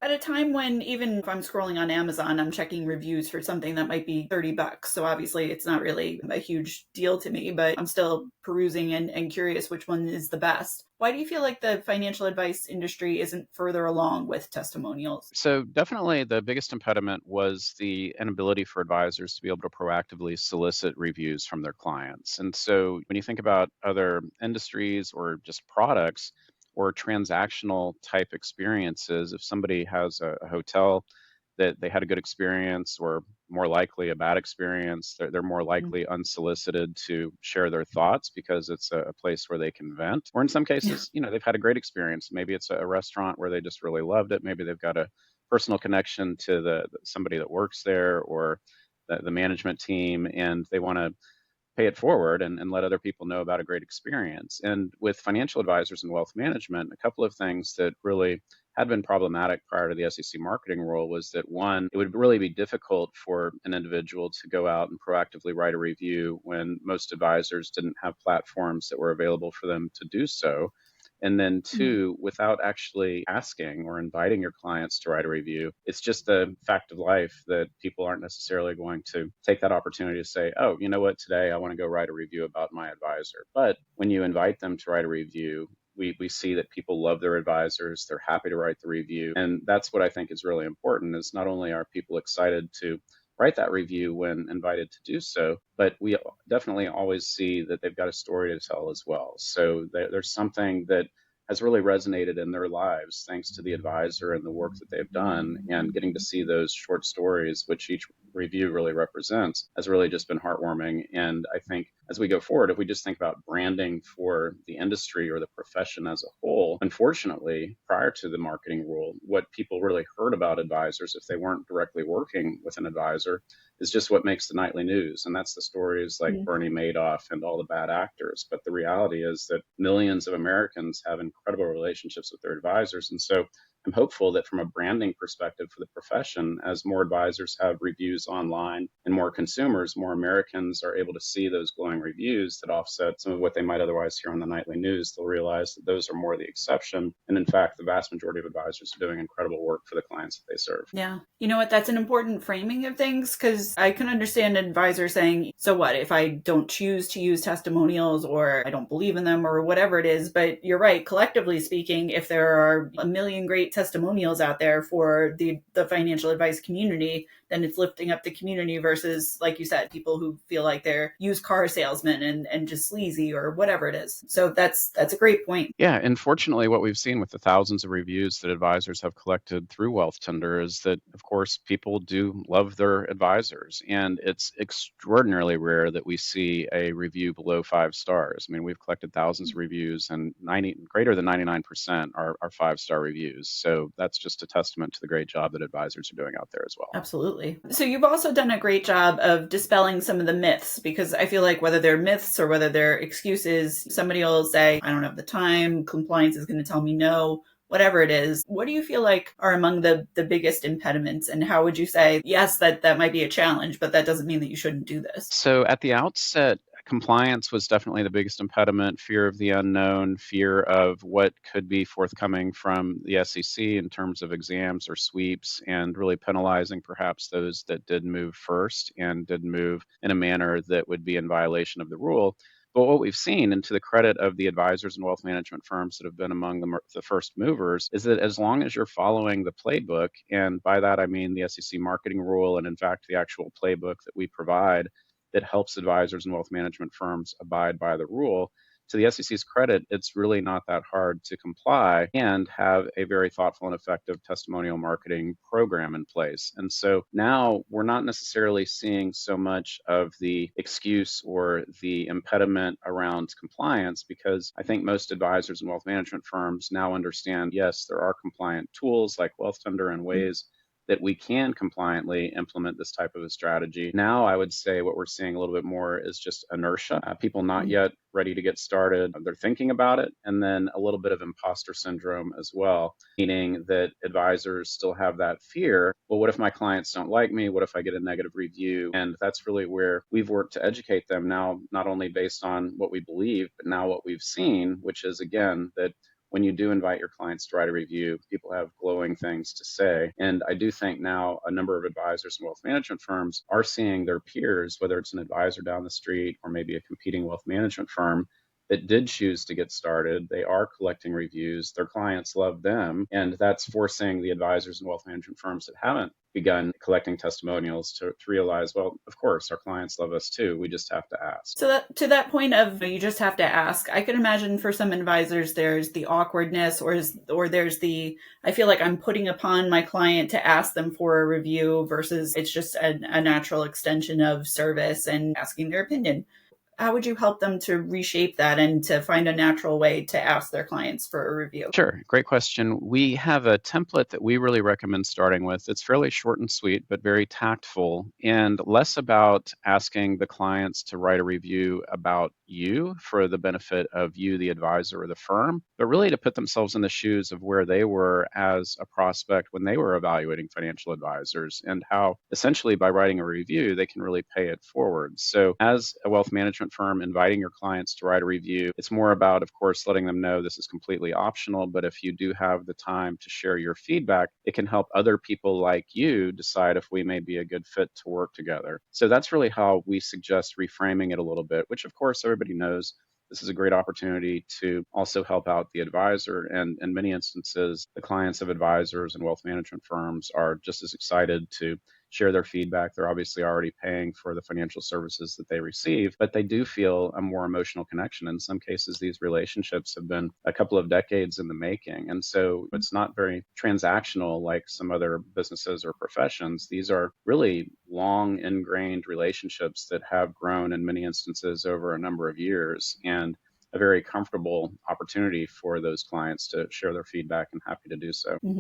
At a time when even if I'm scrolling on Amazon, I'm checking reviews for something that might be $30. So obviously it's not really a huge deal to me, but I'm still perusing and curious which one is the best. Why do you feel like the financial advice industry isn't further along with testimonials? So definitely the biggest impediment was the inability for advisors to be able to proactively solicit reviews from their clients. And so when you think about other industries or just products or transactional type experiences, if somebody has a hotel that they had a good experience or more likely a bad experience, they're more Mm. likely unsolicited to share their thoughts because it's a place where they can vent. Or in some Yeah. cases, they've had a great experience. Maybe it's a restaurant where they just really loved it. Maybe they've got a personal connection to somebody that works there or the management team, and they want to pay it forward and let other people know about a great experience. And with financial advisors and wealth management, a couple of things that really had been problematic prior to the SEC marketing rule was that one, it would really be difficult for an individual to go out and proactively write a review when most advisors didn't have platforms that were available for them to do so. And then Mm. two, without actually asking or inviting your clients to write a review, it's just a fact of life that people aren't necessarily going to take that opportunity to say, oh, you know what, today I want to go write a review about my advisor. But when you invite them to write a review, we see that people love their advisors. They're happy to write the review. And that's what I think is really important is not only are people excited to write that review when invited to do so, but we definitely always see that they've got a story to tell as well. So there's something that has really resonated in their lives thanks to the advisor and the work that they've done. And getting to see those short stories, which each review really represents, has really just been heartwarming. And I think as we go forward, if we just think about branding for the industry or the profession as a whole, unfortunately, prior to the marketing rule, what people really heard about advisors, if they weren't directly working with an advisor, is just what makes the nightly news. And that's the stories like Mm. Bernie Madoff and all the bad actors. But the reality is that millions of Americans have incredible relationships with their advisors. And so I'm hopeful that from a branding perspective for the profession, as more advisors have reviews online and more consumers, more Americans are able to see those glowing reviews that offset some of what they might otherwise hear on the nightly news. They'll realize that those are more the exception. And in fact, the vast majority of advisors are doing incredible work for the clients that they serve. Yeah. You know what? That's an important framing of things because I can understand an advisor saying, so what if I don't choose to use testimonials or I don't believe in them or whatever it is? But you're right. Collectively speaking, if there are a million great testimonials out there for the financial advice community, then it's lifting up the community versus, like you said, people who feel like they're used car salesmen and just sleazy or whatever it is. So that's a great point. Yeah, and fortunately, what we've seen with the thousands of reviews that advisors have collected through Wealthtender is that, of course, people do love their advisors, and it's extraordinarily rare that we see a review below 5 stars. I mean, we've collected thousands of reviews, and greater than 99% are 5 star reviews. So that's just a testament to the great job that advisors are doing out there as well. Absolutely. So you've also done a great job of dispelling some of the myths because I feel like whether they're myths or whether they're excuses, somebody will say, I don't have the time, compliance is going to tell me no, whatever it is. What do you feel like are among the biggest impediments? And how would you say, yes, that might be a challenge, but that doesn't mean that you shouldn't do this? So at the outset, compliance was definitely the biggest impediment, fear of the unknown, fear of what could be forthcoming from the SEC in terms of exams or sweeps, and really penalizing perhaps those that did move first and did move in a manner that would be in violation of the rule. But what we've seen, and to the credit of the advisors and wealth management firms that have been among the first movers, is that as long as you're following the playbook, and by that I mean the SEC marketing rule, and in fact the actual playbook that we provide that helps advisors and wealth management firms abide by the rule. To the SEC's credit, it's really not that hard to comply and have a very thoughtful and effective testimonial marketing program in place. And so now we're not necessarily seeing so much of the excuse or the impediment around compliance because I think most advisors and wealth management firms now understand yes, there are compliant tools like Wealthtender and ways that we can compliantly implement this type of a strategy. Now, I would say what we're seeing a little bit more is just inertia, people not yet ready to get started. They're thinking about it, and then a little bit of imposter syndrome as well, meaning that advisors still have that fear. Well, what if my clients don't like me? What if I get a negative review? And that's really where we've worked to educate them now, not only based on what we believe, but now what we've seen, which is again that when you do invite your clients to write a review, people have glowing things to say. And I do think now a number of advisors and wealth management firms are seeing their peers, whether it's an advisor down the street or maybe a competing wealth management firm, that did choose to get started. They are collecting reviews. Their clients love them. And that's forcing the advisors and wealth management firms that haven't begun collecting testimonials to realize, well, of course, our clients love us too. We just have to ask. So that to that point of you just have to ask, I can imagine for some advisors there's the awkwardness or there's the I feel like I'm putting upon my client to ask them for a review versus it's just a natural extension of service and asking their opinion. How would you help them to reshape that and to find a natural way to ask their clients for a review? Sure, great question. We have a template that we really recommend starting with. It's fairly short and sweet, but very tactful and less about asking the clients to write a review about you for the benefit of you, the advisor or the firm, but really to put themselves in the shoes of where they were as a prospect when they were evaluating financial advisors and how essentially by writing a review, they can really pay it forward. So as a wealth management firm inviting your clients to write a review, it's more about, of course, letting them know this is completely optional, but if you do have the time to share your feedback, it can help other people like you decide if we may be a good fit to work together. So that's really how we suggest reframing it a little bit, which of course everybody knows this is a great opportunity to also help out the advisor. And in many instances, the clients of advisors and wealth management firms are just as excited to share their feedback. They're obviously already paying for the financial services that they receive, but they do feel a more emotional connection. In some cases, these relationships have been a couple of decades in the making. And so it's not very transactional like some other businesses or professions. These are really long ingrained relationships that have grown in many instances over a number of years. And a very comfortable opportunity for those clients to share their feedback and happy to do so. Mm-hmm.